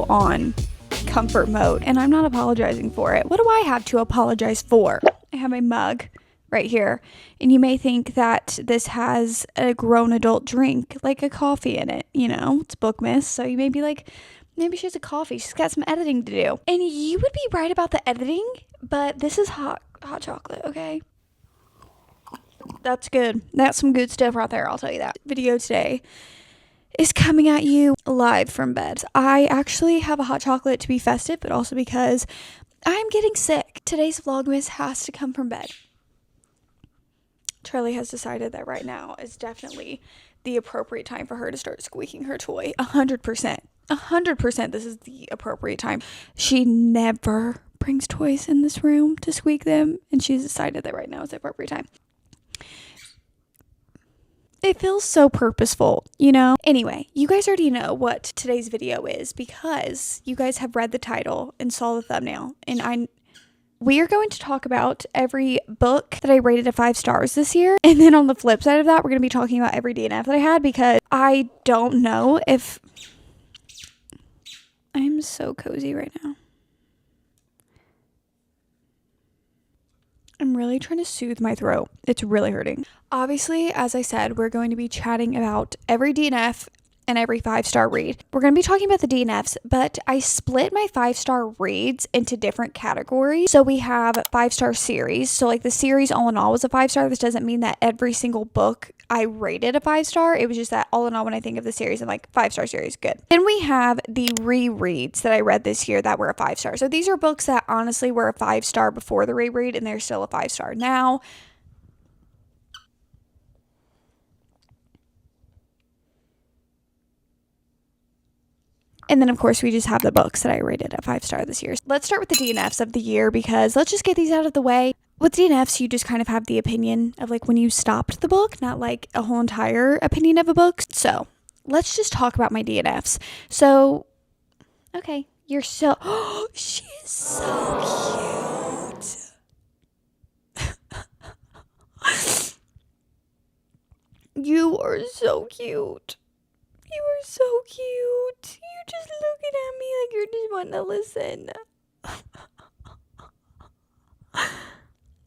on comfort mode, and I'm not apologizing for it. What do I have to apologize for? I have my mug right here, and you may think that this has a grown adult drink, like a coffee in it. You know, it's Bookmas, so you may be like, maybe she has a coffee, she's got some editing to do. And you would be right about the editing, but this is hot chocolate, okay? That's good. That's some good stuff right there, I'll tell you that. Video today is coming at you live from bed. I actually have a hot chocolate to be festive, but also because I'm getting sick. Today's Vlogmas has to come from bed. Charlie has decided that right now is definitely the appropriate time for her to start squeaking her toy. 100%. 100% this is the appropriate time. She never brings toys in this room to squeak them, and she's decided that right now is the appropriate time. It feels so purposeful, you know? Anyway, you guys already know what today's video is because you guys have read the title and saw the thumbnail, and we are going to talk about every book that I rated a 5 stars this year. And then on the flip side of that, we're going to be talking about every DNF that I had, because I don't know if... I'm so cozy right now. I'm really trying to soothe my throat. It's really hurting. Obviously, as I said, we're going to be chatting about every DNF and every 5-star read. We're going to be talking about the DNFs, but I split my 5-star reads into different categories. So we have 5-star series. So like the series all in all was a 5-star. This doesn't mean that every single book I rated a 5-star. It was just that all in all, when I think of the series, I'm like, 5-star series, good. Then we have the rereads that I read this year that were a 5-star. So these are books that honestly were a 5-star before the reread, and they're still a 5-star now. And then, of course, we just have the books that I rated a 5-star this year. Let's start with the DNFs of the year, because let's just get these out of the way. With DNFs, you just kind of have the opinion of like when you stopped the book, not like a whole entire opinion of a book. So let's just talk about my DNFs. So, okay, you're so... Oh, she is so cute. You are so cute. You are so cute. You're just looking at me like you're just wanting to listen.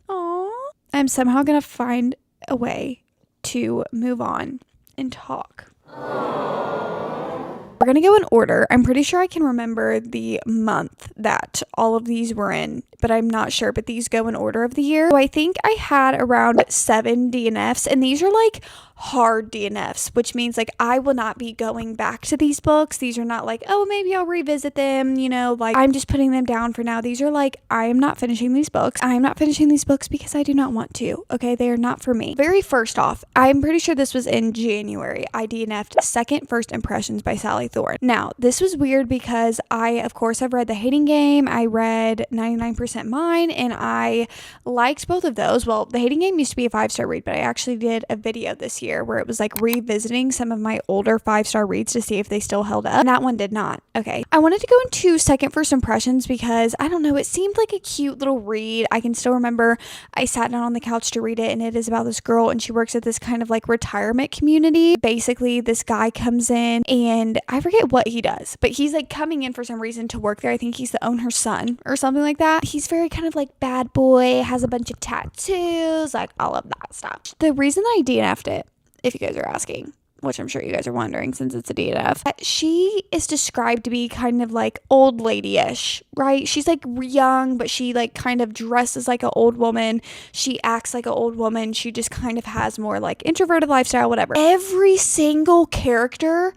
Aww. I'm somehow going to find a way to move on and talk. We're going to go in order. I'm pretty sure I can remember the month that all of these were in, but I'm not sure. But these go in order of the year. So I think I had around 7 DNFs, and these are like hard DNFs, which means like I will not be going back to these books. These are not like, oh, maybe I'll revisit them, you know, like I'm just putting them down for now. These are like, I am not finishing these books. I am not finishing these books because I do not want to. Okay, they are not for me. Very first off, I'm pretty sure this was in January. I DNF'd Second First Impressions by Sally Thorne. Now, this was weird because I, of course, have read The Hating Game. I read 99% Mine, and I liked both of those. Well, The Hating Game used to be a 5-star read, but I actually did a video this year where it was like revisiting some of my older 5-star reads to see if they still held up, and that one did not. Okay, I wanted to go into Second First Impressions because I don't know, it seemed like a cute little read. I can still remember I sat down on the couch to read it, and it is about this girl, and she works at this kind of like retirement community. Basically, this guy comes in, and I forget what he does, but he's like coming in for some reason to work there. I think he's the owner's son or something like that. He's very kind of like bad boy, has a bunch of tattoos, like all of that stuff. The reason that I DNF'd it, if you guys are asking, which I'm sure you guys are wondering since it's a DNF, she is described to be kind of like old lady-ish, right? She's like young, but she like kind of dresses like an old woman. She acts like an old woman. She just kind of has more like introverted lifestyle, whatever. Every single character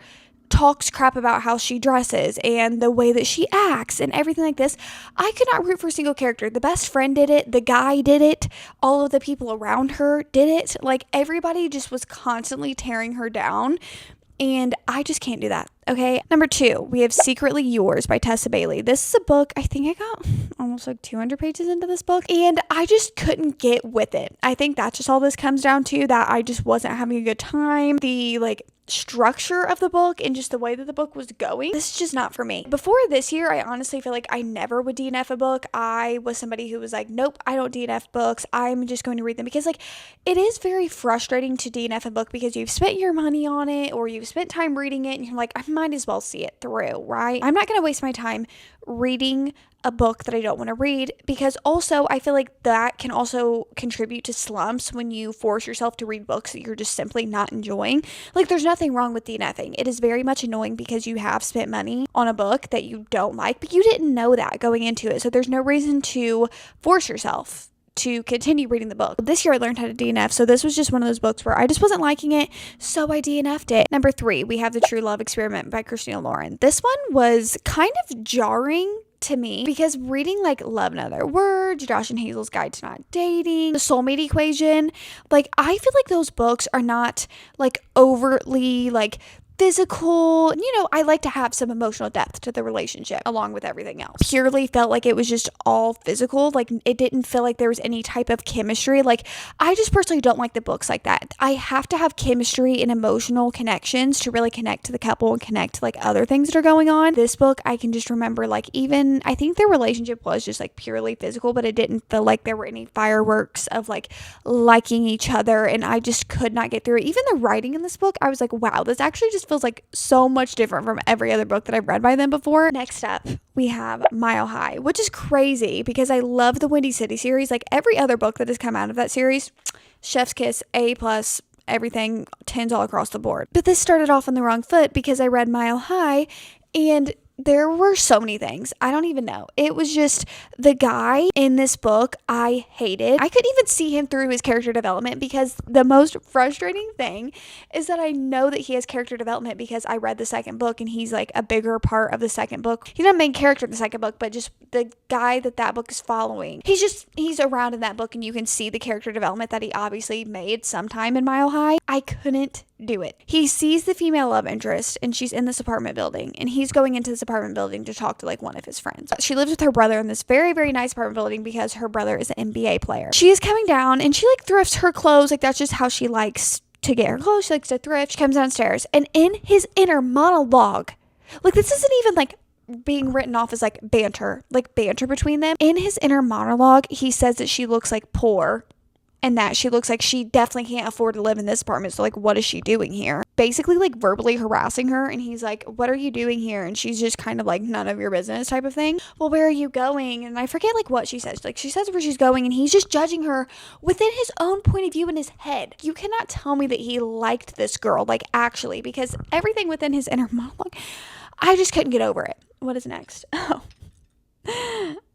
talks crap about how she dresses and the way that she acts and everything like this. I could not root for a single character. The best friend did it. The guy did it. All of the people around her did it. Like everybody just was constantly tearing her down. And I just can't do that. Okay. Number 2, we have Secretly Yours by Tessa Bailey. This is a book, I think I got almost like 200 pages into this book, and I just couldn't get with it. I think that's just all this comes down to, that I just wasn't having a good time. The like structure of the book and just the way that the book was going, this is just not for me. Before this year, I honestly feel like I never would DNF a book. I was somebody who was like, nope, I don't DNF books. I'm just going to read them, because like it is very frustrating to DNF a book because you've spent your money on it or you've spent time reading it and you're like, I might as well see it through, right? I'm not going to waste my time reading a book that I don't want to read, because also I feel like that can also contribute to slumps when you force yourself to read books that you're just simply not enjoying. Like, there's nothing wrong with DNFing. It is very much annoying because you have spent money on a book that you don't like, but you didn't know that going into it. So there's no reason to force yourself to continue reading the book. This year I learned how to DNF, so this was just one of those books where I just wasn't liking it, so I DNF'd it. Number 3, we have The True Love Experiment by Christina Lauren. This one was kind of jarring to me because reading like Love in Other Words, Josh and Hazel's Guide to Not Dating, The Soulmate Equation, like I feel like those books are not like overtly like physical. You know, I like to have some emotional depth to the relationship along with everything else. Purely felt like it was just all physical. Like it didn't feel like there was any type of chemistry. Like I just personally don't like the books like that. I have to have chemistry and emotional connections to really connect to the couple and connect to like other things that are going on. This book, I can just remember like even I think their relationship was just like purely physical, but it didn't feel like there were any fireworks of like liking each other, and I just could not get through it. Even the writing in this book, I was like, wow, this actually just feels like so much different from every other book that I've read by them before. Next up, we have Mile High, which is crazy because I love the Windy City series. Like every other book that has come out of that series, chef's kiss, A+, everything, 10s all across the board. But this started off on the wrong foot because I read Mile High and there were so many things. I don't even know. It was just the guy in this book I hated. I couldn't even see him through his character development because the most frustrating thing is that I know that he has character development because I read the second book and he's like a bigger part of the second book. He's not a main character in the second book, but just the guy that book is following. He's around in that book and you can see the character development that he obviously made sometime in Mile High. I couldn't do it. He sees the female love interest and she's in this apartment building and he's going into this apartment building to talk to like one of his friends. She lives with her brother in this very, very nice apartment building because her brother is an NBA player. She is coming down and she like thrifts her clothes. Like that's just how she likes to get her clothes. She likes to thrift. She comes downstairs and in his inner monologue, like this isn't even like being written off as like banter between them. In his inner monologue, he says that she looks like poor and that she looks like she definitely can't afford to live in this apartment. So like, what is she doing here? Basically like verbally harassing her. And he's like, what are you doing here? And she's just kind of like, none of your business type of thing. Well, where are you going? And I forget like what she says. Like she says where she's going and he's just judging her within his own point of view in his head. You cannot tell me that he liked this girl, like actually, because everything within his inner monologue, I just couldn't get over it. What is next? Oh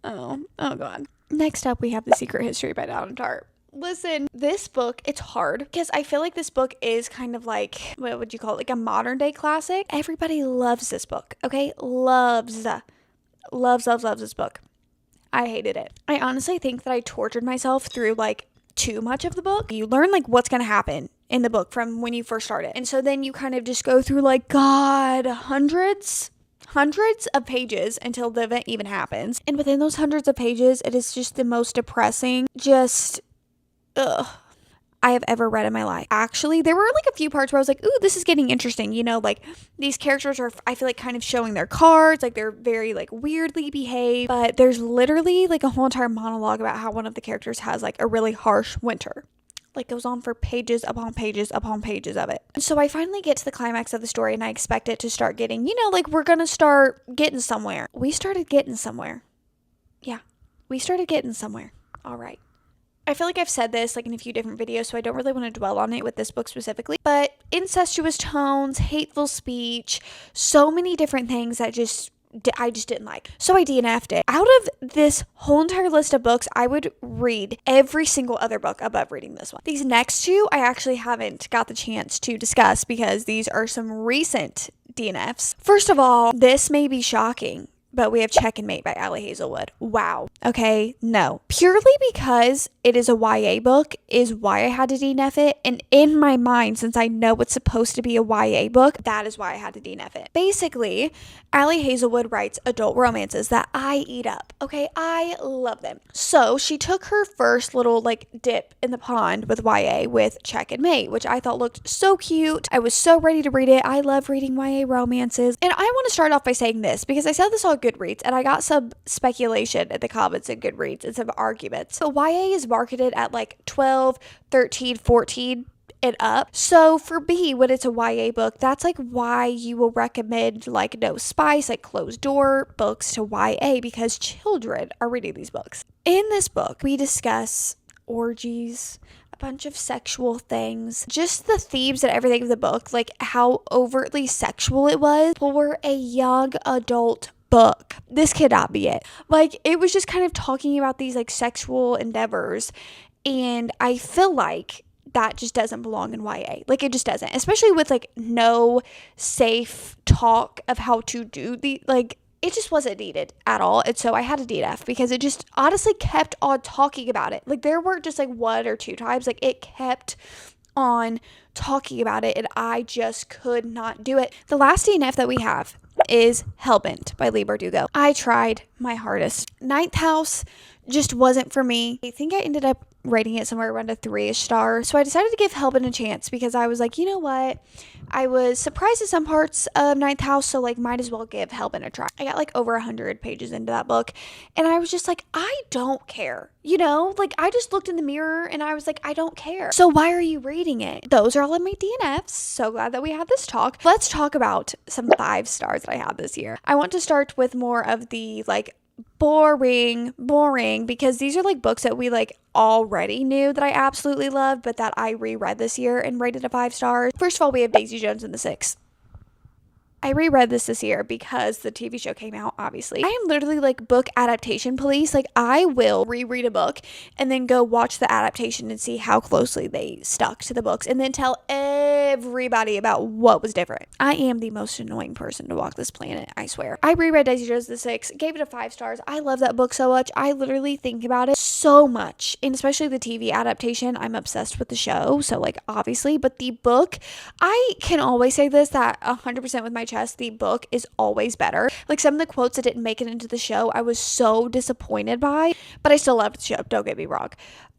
God. Next up, we have The Secret History by Donna Tartt. Listen, this book, it's hard because I feel like this book is kind of like, what would you call it? Like a modern day classic. Everybody loves this book, okay? Loves this book. I hated it. I honestly think that I tortured myself through like too much of the book. You learn like what's going to happen in the book from when you first start it. And so then you kind of just go through like, God, hundreds of pages until the event even happens. And within those hundreds of pages, it is just the most depressing, I have ever read in my life. Actually, there were like a few parts where I was like, ooh, this is getting interesting. You know, like these characters are, I feel like kind of showing their cards. Like they're very like weirdly behaved. But there's literally like a whole entire monologue about how one of the characters has like a really harsh winter. Like goes on for pages upon pages upon pages of it. And so I finally get to the climax of the story and I expect it to start getting, you know, like we're going to start getting somewhere. We started getting somewhere. Yeah, we started getting somewhere. All right. I feel like I've said this like in a few different videos, so I don't really want to dwell on it with this book specifically. But incestuous tones, hateful speech, so many different things that I just didn't like. So I DNF'd it. Out of this whole entire list of books, I would read every single other book above reading this one. These next two, I actually haven't got the chance to discuss because these are some recent DNFs. First of all, this may be shocking, but we have Check and Mate by Allie Hazelwood. Wow. Okay, no. Purely because it is a YA book is why I had to DNF it. And in my mind, since I know it's supposed to be a YA book, that is why I had to DNF it. Basically, Allie Hazelwood writes adult romances that I eat up. Okay, I love them. So she took her first little like dip in the pond with YA with Check and Mate, which I thought looked so cute. I was so ready to read it. I love reading YA romances. And I want to start off by saying this because I said this on Goodreads and I got some speculation in the comments in Goodreads and some arguments. So YA is marketed at like 12, 13, 14 and up. So for me, when it's a YA book, that's like why you will recommend like No Spice, like closed door books to YA because children are reading these books. In this book, we discuss orgies, a bunch of sexual things, just the themes and everything of the book, like how overtly sexual it was for a young adult book. This cannot be it. Like, it was just kind of talking about these like sexual endeavors, and I feel like that just doesn't belong in YA. Like, it just doesn't, especially with like no safe talk of how to do the like. It just wasn't needed at all. And so I had a DNF because it just honestly kept on talking about it. Like, there weren't just like one or two times. Like, it kept on talking about it and I just could not do it. The last DNF that we have is Hellbent by Lee Bardugo. I tried my hardest. Ninth House just wasn't for me. I think I ended up rating it somewhere around a 3-ish star. So I decided to give Hellbent a chance because I was like, you know what? I was surprised at some parts of Ninth House, so like might as well give Hellbent a try. I got like over 100 pages into that book and I was just like, I don't care. You know, like I just looked in the mirror and I was like, I don't care. So why are you reading it? Those are all of my DNFs. So glad that we had this talk. Let's talk about some 5 stars that I had this year. I want to start with more of the like boring because these are like books that we like already knew that I absolutely loved, but that I reread this year and rated a 5 stars. First of all, we have Daisy Jones and the Six. I reread this year because the TV show came out, obviously. I am literally like book adaptation police. Like, I will reread a book and then go watch the adaptation and see how closely they stuck to the books and then tell everybody about what was different. I am the most annoying person to walk this planet, I swear. I reread Daisy Jones and the Six, gave it a 5 stars. I love that book so much. I literally think about it so much, and especially the TV adaptation. I'm obsessed with the show, so like obviously, but the book, I can always say this, that 100% with my chest, the book is always better. Like, some of the quotes that didn't make it into the show, I was so disappointed by, but I still loved the show, don't get me wrong.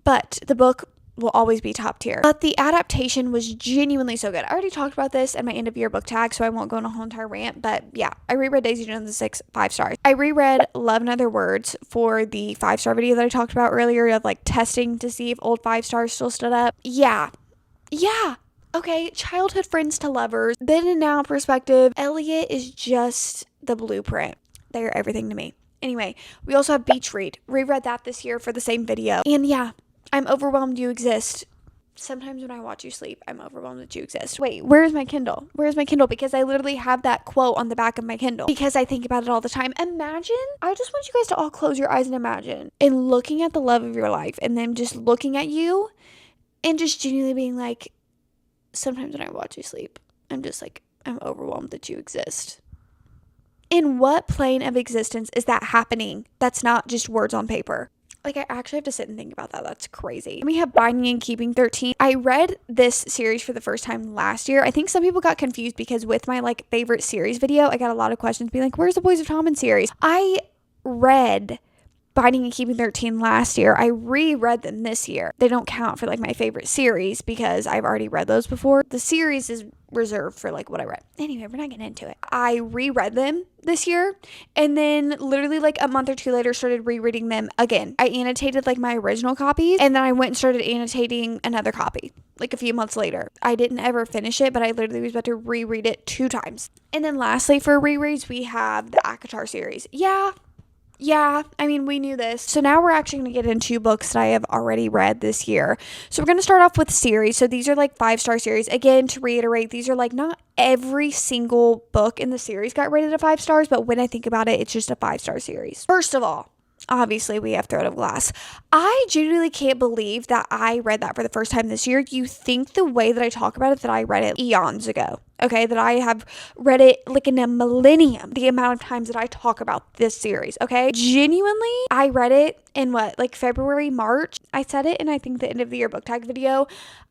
But the book will always be top tier. But the adaptation was genuinely so good. I already talked about this in my end of year book tag, so I won't go on a whole entire rant, but yeah, I reread Daisy Jones and the Six, 5 stars. I reread Love and Other Words for the 5-star video that I talked about earlier of like testing to see if old 5 stars still stood up. Yeah. Okay, childhood friends to lovers, then and now perspective. Elliot is just the blueprint. They are everything to me. Anyway, we also have Beach Read. Reread that this year for the same video. And yeah, I'm overwhelmed you exist. Sometimes when I watch you sleep, I'm overwhelmed that you exist. Wait, where's my Kindle? Where's my Kindle? Because I literally have that quote on the back of my Kindle because I think about it all the time. Imagine, I just want you guys to all close your eyes and imagine and looking at the love of your life and them just looking at you and just genuinely being like, sometimes when I watch you sleep, I'm just like, I'm overwhelmed that you exist. In what plane of existence is that happening? That's not just words on paper. Like, I actually have to sit and think about that. That's crazy. We have Binding and Keeping 13. I read this series for the first time last year. I think some people got confused because with my like favorite series video, I got a lot of questions being like, where's the Boys of Tommen series? I read Binding and Keeping 13 last year. I reread them this year. They don't count for like my favorite series because I've already read those before. The series is reserved for like what I read. Anyway, we're not getting into it. I reread them this year and then literally like a month or two later started rereading them again. I annotated like my original copies and then I went and started annotating another copy like a few months later. I didn't ever finish it, but I literally was about to reread it 2 times. And then lastly for rereads, we have the ACOTAR series. Yeah, I mean, we knew this. So now we're actually going to get into books that I have already read this year. So we're going to start off with series. So these are like 5-star series. Again, to reiterate, these are like not every single book in the series got rated a 5 stars, but when I think about it, it's just a 5-star series. First of all, obviously we have Throne of Glass. I genuinely can't believe that I read that for the first time this year. You think the way that I talk about it that I read it eons ago. Okay, that I have read it like in a millennium, the amount of times that I talk about this series, okay? Genuinely, I read it in like February, March. I said it in, I think, the end of the year book tag video.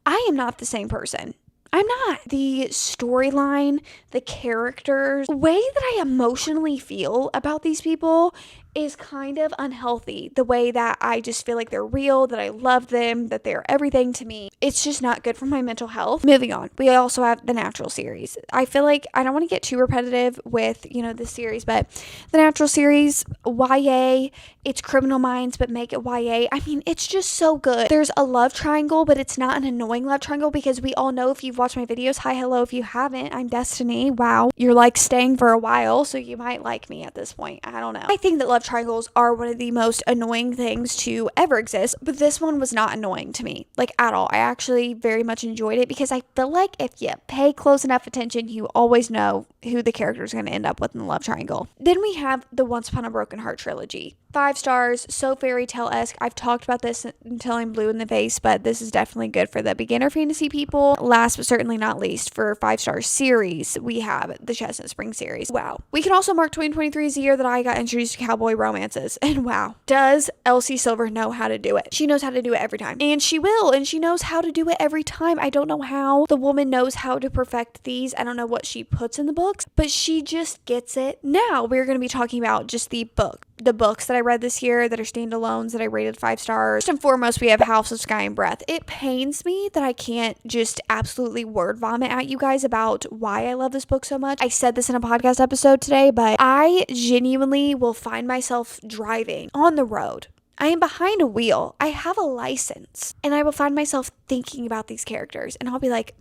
I am not the same person. I'm not. The storyline, the characters, the way that I emotionally feel about these people is kind of unhealthy. The way that I just feel like they're real, that I love them, that they're everything to me. It's just not good for my mental health. Moving on. We also have the Natural series. I feel like I don't want to get too repetitive with, this series, but the Natural series, YA, it's Criminal Minds, but make it YA. I mean, it's just so good. There's a love triangle, but it's not an annoying love triangle because we all know if you've watched my videos, hi, hello, if you haven't, I'm Destiny. Wow. You're like staying for a while, so you might like me at this point. I don't know. I think that love triangles are one of the most annoying things to ever exist, but this one was not annoying to me, like at all. I actually very much enjoyed it because I feel like if you pay close enough attention, you always know who the character is going to end up with in the love triangle. Then we have the Once Upon a Broken Heart trilogy. 5 stars, so fairy tale-esque. I've talked about this until I'm blue in the face, but this is definitely good for the beginner fantasy people. Last but certainly not least, for 5-star series, we have the Chestnut Spring series. Wow. We can also mark 2023 as the year that I got introduced to cowboy romances. And wow, does Elsie Silver know how to do it? She knows how to do it every time. And she will, and she knows how to do it every time. I don't know how the woman knows how to perfect these. I don't know what she puts in the books, but she just gets it. Now we're going to be talking about just the books that I read this year that are standalones that I rated 5 stars. First and foremost, we have House of Sky and Breath. It pains me that I can't just absolutely word vomit at you guys about why I love this book so much. I said this in a podcast episode today, but I genuinely will find myself driving on the road. I am behind a wheel. I have a license. And I will find myself thinking about these characters. And I'll be like,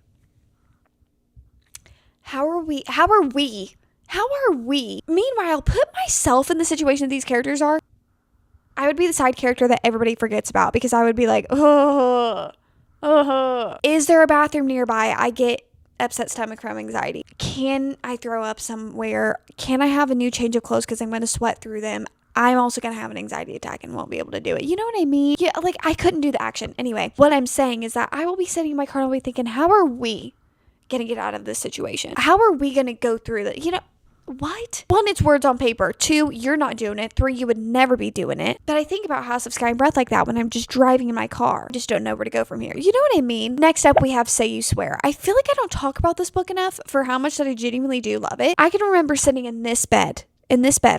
How are we? Meanwhile, put myself in the situation that these characters are. I would be the side character that everybody forgets about because I would be like, is there a bathroom nearby? I get upset stomach from anxiety. Can I throw up somewhere? Can I have a new change of clothes because I'm going to sweat through them? I'm also going to have an anxiety attack and won't be able to do it. You know what I mean? Yeah, like I couldn't do the action. Anyway, what I'm saying is that I will be sitting in my car and I'll be thinking, how are we going to get out of this situation? How are we going to go through that? What? 1, it's words on paper. 2, you're not doing it. 3, you would never be doing it. But I think about House of Sky and Breath like that when I'm just driving in my car. I just don't know where to go from here. You know what I mean? Next up, we have Say You Swear. I feel like I don't talk about this book enough for how much that I genuinely do love it. I can remember sitting in this bed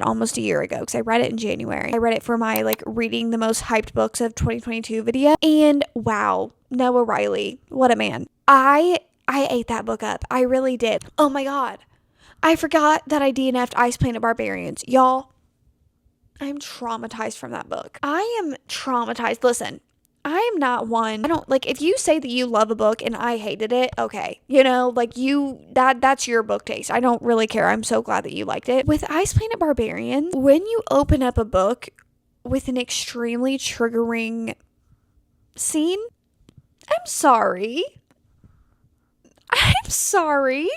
almost a year ago because I read it in January. I read it for my reading the most hyped books of 2022 video. And wow, Noah Riley, what a man. I ate that book up. I really did. Oh my God. I forgot that I DNF'd Ice Planet Barbarians. Y'all, I'm traumatized from that book. I am traumatized. Listen, I am not one. If you say that you love a book and I hated it, okay. That's your book taste. I don't really care. I'm so glad that you liked it. With Ice Planet Barbarians, when you open up a book with an extremely triggering scene, I'm sorry.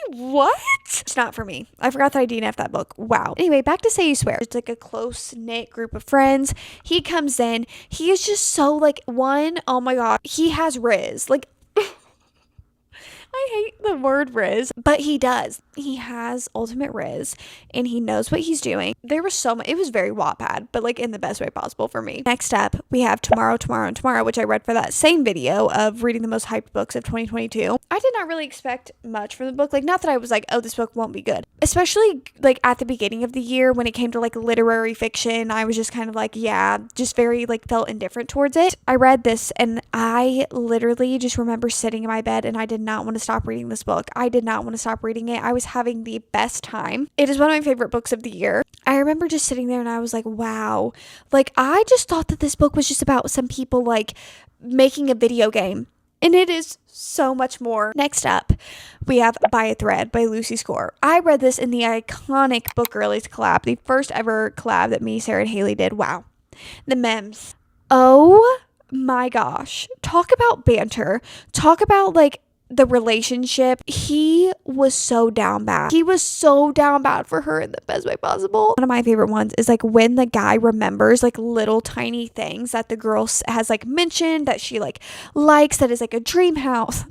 What? It's not for me. I forgot that I DNF'd that book. Wow. Anyway, back to Say You Swear. It's like a close-knit group of friends. He comes in. He is just so oh my God. He has Riz. I hate the word Riz, but he does. He has ultimate Riz, and he knows what he's doing. There was so much. It was very Wattpad, but in the best way possible for me. Next up, we have Tomorrow, Tomorrow, and Tomorrow, which I read for that same video of reading the most hyped books of 2022. I did not really expect much from the book. Not that I was like, oh, this book won't be good. Especially at the beginning of the year when it came to literary fiction, I was just kind of just very felt indifferent towards it. I read this and I literally just remember sitting in my bed and I did not want to stop reading this book. I did not want to stop reading it. I was having the best time. It is one of my favorite books of the year. I remember just sitting there and I was like, wow. I just thought that this book was just about some people making a video game. And it is so much more. Next up, we have By a Thread by Lucy Score. I read this in the iconic Book Girlies collab, the first ever collab that me, Sarah, and Haley did. Wow. The memes. Oh my gosh. Talk about banter. Talk about the relationship, he was so down bad. He was so down bad for her in the best way possible. One of my favorite ones is like when the guy remembers like little tiny things that the girl has like mentioned that she like likes, that is like a dream house,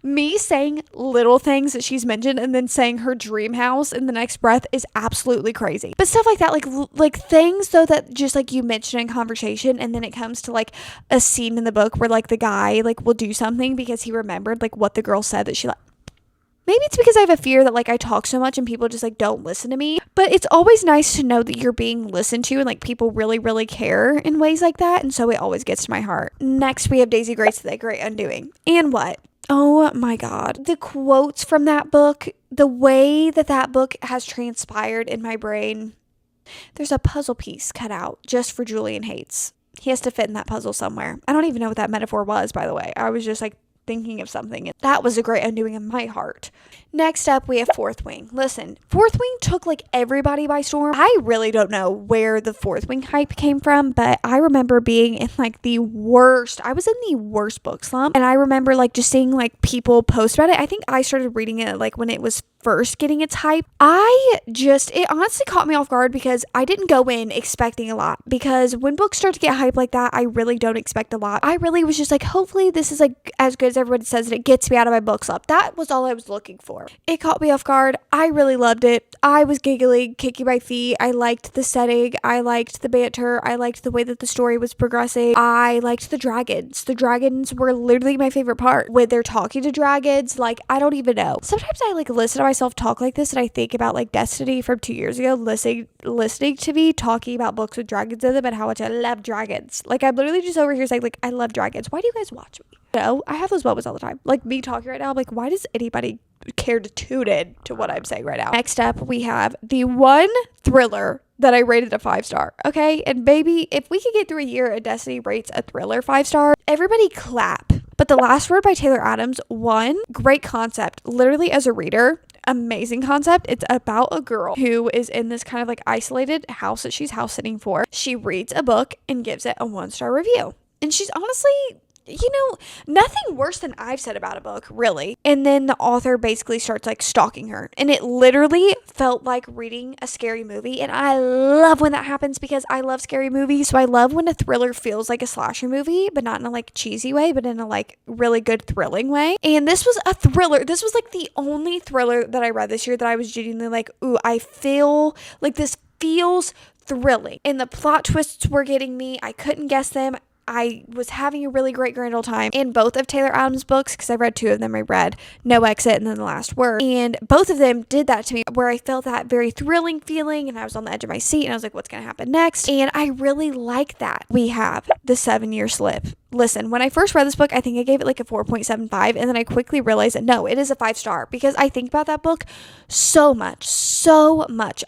me saying little things that she's mentioned and then saying her dream house in the next breath is absolutely crazy. But stuff like that, like things though that just like you mention in conversation, and then it comes to like a scene in the book where like the guy like will do something because he remembered like what the girl said that she like. Maybe it's because I have a fear that like I talk so much and people just like don't listen to me, but it's always nice to know that you're being listened to and like people really, really care in ways like that. And so it always gets to my heart. Next, we have Daisy Grace, The Great Undoing. And what? Oh my God. The quotes from that book, the way that that book has transpired in my brain. There's a puzzle piece cut out just for Julian Hates. He has to fit in that puzzle somewhere. I don't even know what that metaphor was, by the way. I was just like thinking of something. That was a great undoing in my heart. Next up, we have Fourth Wing. Listen, Fourth Wing took like everybody by storm. I really don't know where the Fourth Wing hype came from, but I remember being in like the worst, I was in the worst book slump, and I remember like just seeing like people post about it. I think I started reading it like when it was first getting its hype. It honestly caught me off guard because I didn't go in expecting a lot, because when books start to get hype like that, I really don't expect a lot. I really was just like, hopefully this is like as good as everybody says and it gets me out of my book slump. That was all I was looking for. It caught me off guard. I really loved it. I was giggling, kicking my feet. I liked the setting. I liked the banter. I liked the way that the story was progressing. I liked the dragons. The dragons were literally my favorite part. When they're talking to dragons, like, I don't even know. Sometimes I like listen to myself talk like this and I think about like Destiny from 2 years ago, listening to me talking about books with dragons in them and how much I love dragons. Like, I'm literally just over here saying like, I love dragons. Why do you guys watch me? You know, I have those moments all the time. Like me talking right now, I'm like, why does anybody care to tune in to what I'm saying right now? Next up, we have the one thriller that I rated a 5-star. Okay, and baby, if we could get through a year and Destiny rates a thriller 5-star, everybody clap. But The Last Word by Taylor Adams, one, great concept. Literally as a reader, amazing concept. It's about a girl who is in this kind of like isolated house that she's house sitting for. She reads a book and gives it a 1-star review. And she's honestly, you know, nothing worse than I've said about a book, really. And then the author basically starts like stalking her. And it literally felt like reading a scary movie. And I love when that happens because I love scary movies. So I love when a thriller feels like a slasher movie, but not in a like cheesy way, but in a like really good thrilling way. And this was a thriller. This was like the only thriller that I read this year that I was genuinely like, ooh, I feel like this feels thrilling. And the plot twists were getting me. I couldn't guess them. I was having a really great grand old time in both of Taylor Adams' books, because I read 2 of them. I read No Exit and then The Last Word. And both of them did that to me, where I felt that very thrilling feeling and I was on the edge of my seat and I was like, what's going to happen next? And I really like that. We have The 7-Year Slip. Listen, when I first read this book, I think I gave it like a 4.75, and then I quickly realized that no, it is a 5-star, because I think about that book so much.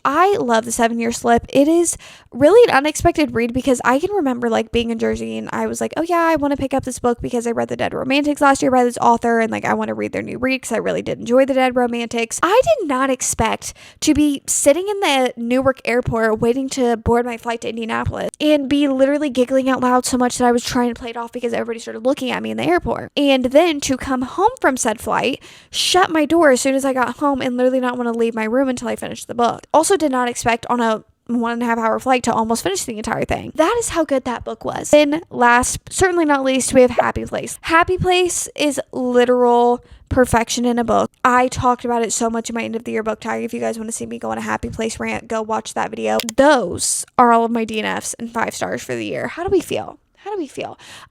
I love The 7-Year Slip. It is really an unexpected read, because I can remember like being in Jersey and I was like, oh yeah, I want to pick up this book because I read The Dead Romantics last year by this author, and like I want to read their new read because I really did enjoy The Dead Romantics. I did not expect to be sitting in the Newark airport waiting to board my flight to Indianapolis and be literally giggling out loud so much that I was trying to play it off because everybody started looking at me in the airport. And then to come home from said flight, shut my door as soon as I got home, and literally not want to leave my room until I finished the book. Also did not expect on a 1.5 hour flight to almost finish the entire thing. That is how good that book was. Then last, certainly not least, we have Happy Place. Happy Place is literal perfection in a book. I talked about it so much in my end of the year book tag. If you guys want to see me go on a Happy Place rant, go watch that video. Those are all of my DNFs and 5 stars for the year. How do we feel?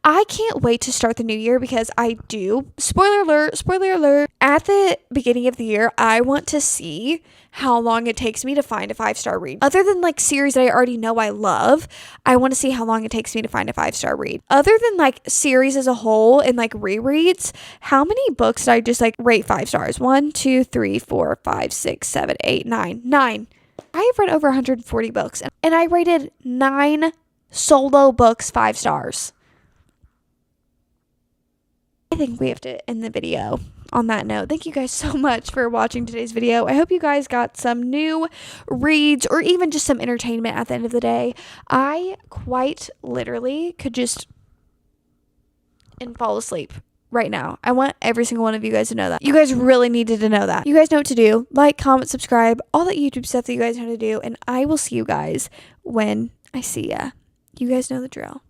I can't wait to start the new year, because I do, spoiler alert, at the beginning of the year, I want to see how long it takes me to find a 5-star read. Other than like series that I already know I love, I want to see how long it takes me to find a 5-star read. Other than like series as a whole and like rereads, how many books did I just like rate 5 stars? 1, 2, 3, 4, 5, 6, 7, 8, 9. 9. I have read over 140 books, and I rated 9 solo books 5 stars. I think we have to end the video on that note. Thank you guys so much for watching today's video. I hope you guys got some new reads or even just some entertainment at the end of the day. I quite literally could just and fall asleep right now. I want every single one of you guys to know that. You guys really needed to know that. You guys know what to do. Like, comment, subscribe, all that YouTube stuff that you guys know how to do. And I will see you guys when I see ya. You guys know the drill.